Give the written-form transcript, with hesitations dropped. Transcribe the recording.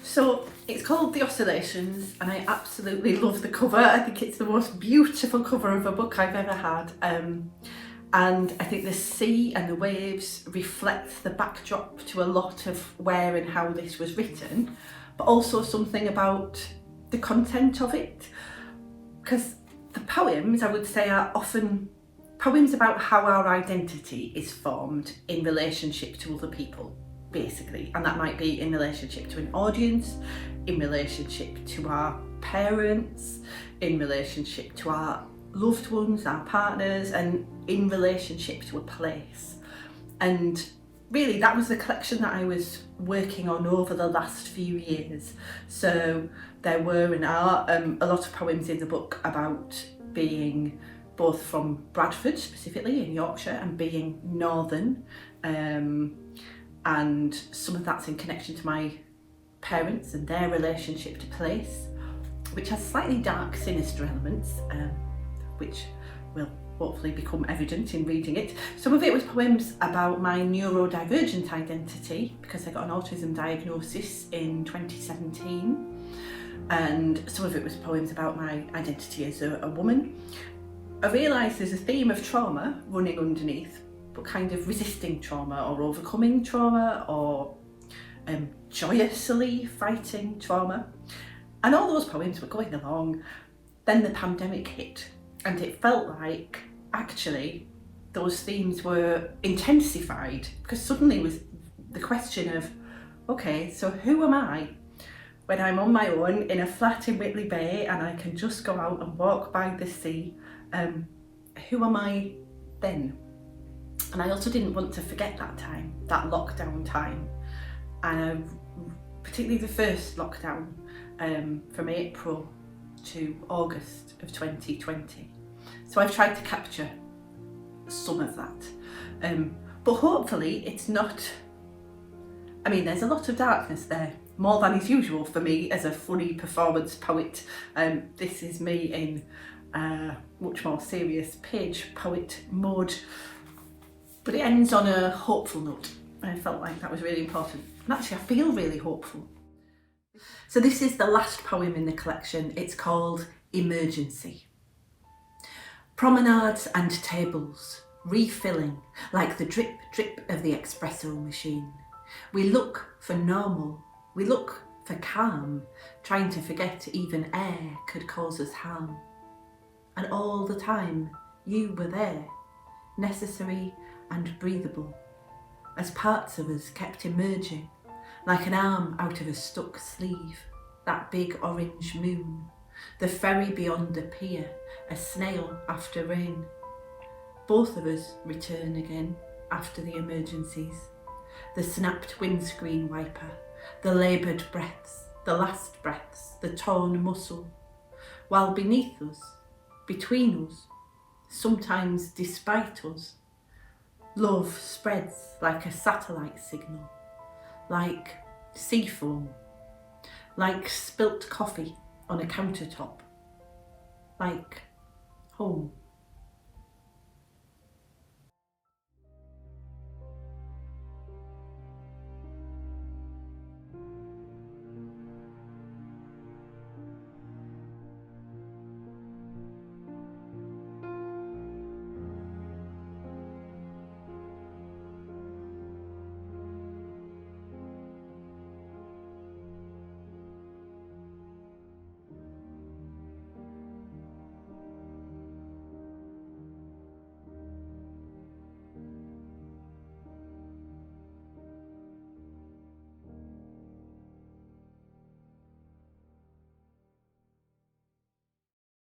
So it's called The Oscillations, and I absolutely love the cover. I think it's the most beautiful cover of a book I've ever had. And I think the sea and the waves reflect the backdrop to a lot of where and how this was written, but also something about the content of it. Because the poems, I would say, are often poems about how our identity is formed in relationship to other people, basically. And that might be in relationship to an audience, in relationship to our parents, in relationship to our loved ones, our partners, and in relationship to a place. And really that was the collection that I was working on over the last few years. So there were and are a lot of poems in the book about being both from Bradford, specifically in Yorkshire, and being northern, and some of that's in connection to my parents and their relationship to place, which has slightly dark, sinister elements, which will hopefully become evident in reading it. Some of it was poems about my neurodivergent identity, because I got an autism diagnosis in 2017, and some of it was poems about my identity as a woman. I realised there's a theme of trauma running underneath, but kind of resisting trauma or overcoming trauma or joyously fighting trauma. And all those poems were going along. Then the pandemic hit, and it felt like actually those themes were intensified, because suddenly was the question of, okay, so who am I when I'm on my own in a flat in Whitley Bay and I can just go out and walk by the sea? Who am I then? And I also didn't want to forget that time, that lockdown time, and particularly the first lockdown from April to August of 2020. So I've tried to capture some of that, but hopefully it's not, I mean, there's a lot of darkness there, more than is usual for me as a funny performance poet. This is me in much more serious page poet mode, but it ends on a hopeful note. I felt like that was really important, and actually I feel really hopeful. So this is the last poem in the collection. It's called Emergency. Promenades and tables, refilling like the drip drip of the espresso machine. We look for normal, we look for calm, trying to forget even air could cause us harm. And all the time you were there, necessary and breathable, as parts of us kept emerging, like an arm out of a stuck sleeve, that big orange moon, the ferry beyond the pier, a snail after rain. Both of us return again after the emergencies, the snapped windscreen wiper, the laboured breaths, the last breaths, the torn muscle, while beneath us, between us, sometimes despite us, love spreads like a satellite signal, like sea foam, like spilt coffee on a countertop, like home.